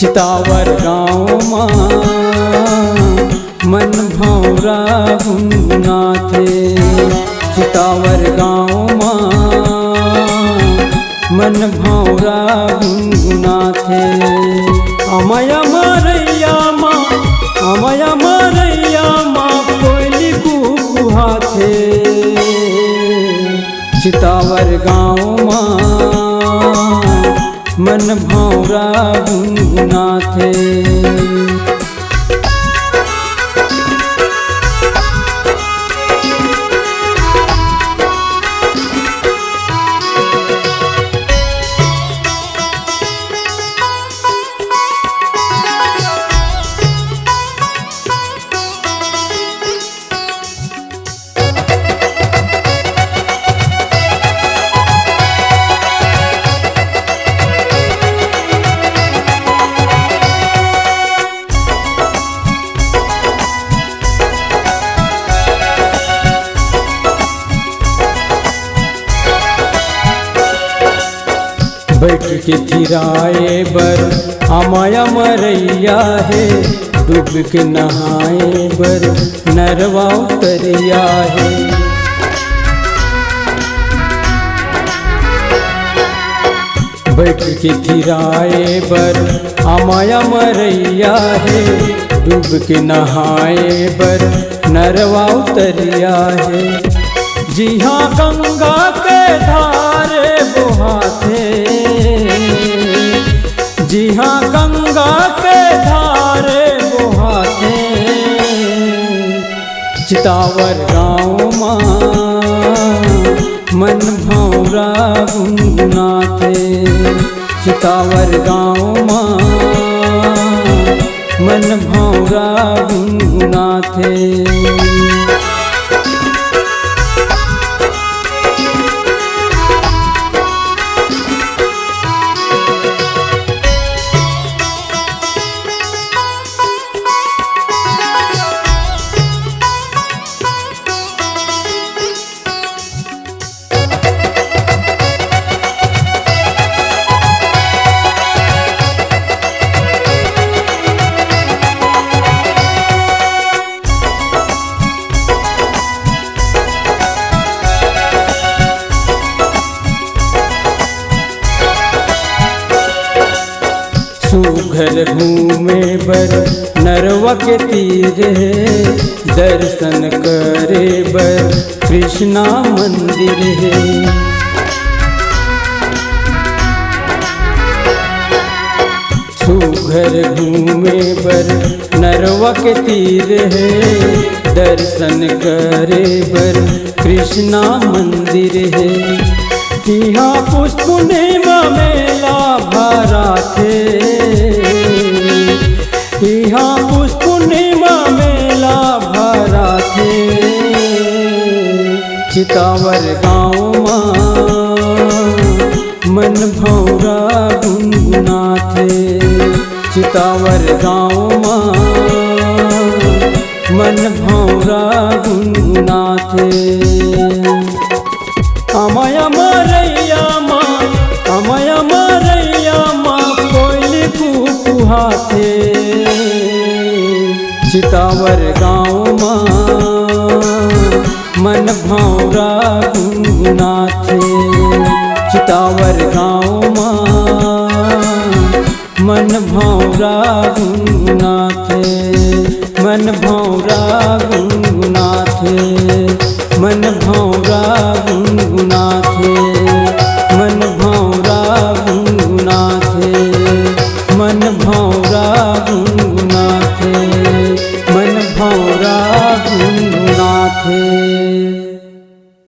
चितावर गाँव मन भौरा गुनगुनाथे। चितावर गाँव मन भौरा गुनगुनाथे। अमया मरैया माँ कोयली कुकुहाथे। चितावर गाँव मन भौरा गुनगुनाथे। बैठ के थिराए बर अमाया मरैया है। डूब के नहाए बर नरवा उतरिया है। बैठ के थिराए बर अमाया मरैया है। डूब के नहाए बर नरवा उतरिया है। जी हाँ गंगा के धारे बहाथे। जी हाँ गंगा के धारे बहाथे। चितावर गाँव मन भौरा गुनगुनाथे। चितावर गाँव मन भौरा गुनगुनाथे। सुघर घूमे बर नरवा के तीरे। दर्शन करे बर कृष्णा मंदिर है। सुघर घूमे बर नरवा के तीर है। दर्शन करे बर कृष्णा मंदिर है। यहाँ पुष्प पूर्णिमा मेला भरा थे। यहाँ पुष्प पूर्णिमा मेला भरा थे। चितावर गाँव मन भौरा गुनगुनाथे। चितावर गाँव मन भौरा गुनगुनाथे। अमया मरैया माँ कोयली कुकुहाथे। चितावर गाँव मन भौरा गुनगुनाथे। चितावर गाँव मन भौरा गुनगुनाथे। मन भौरा गुनगुनाथे। मन भौरा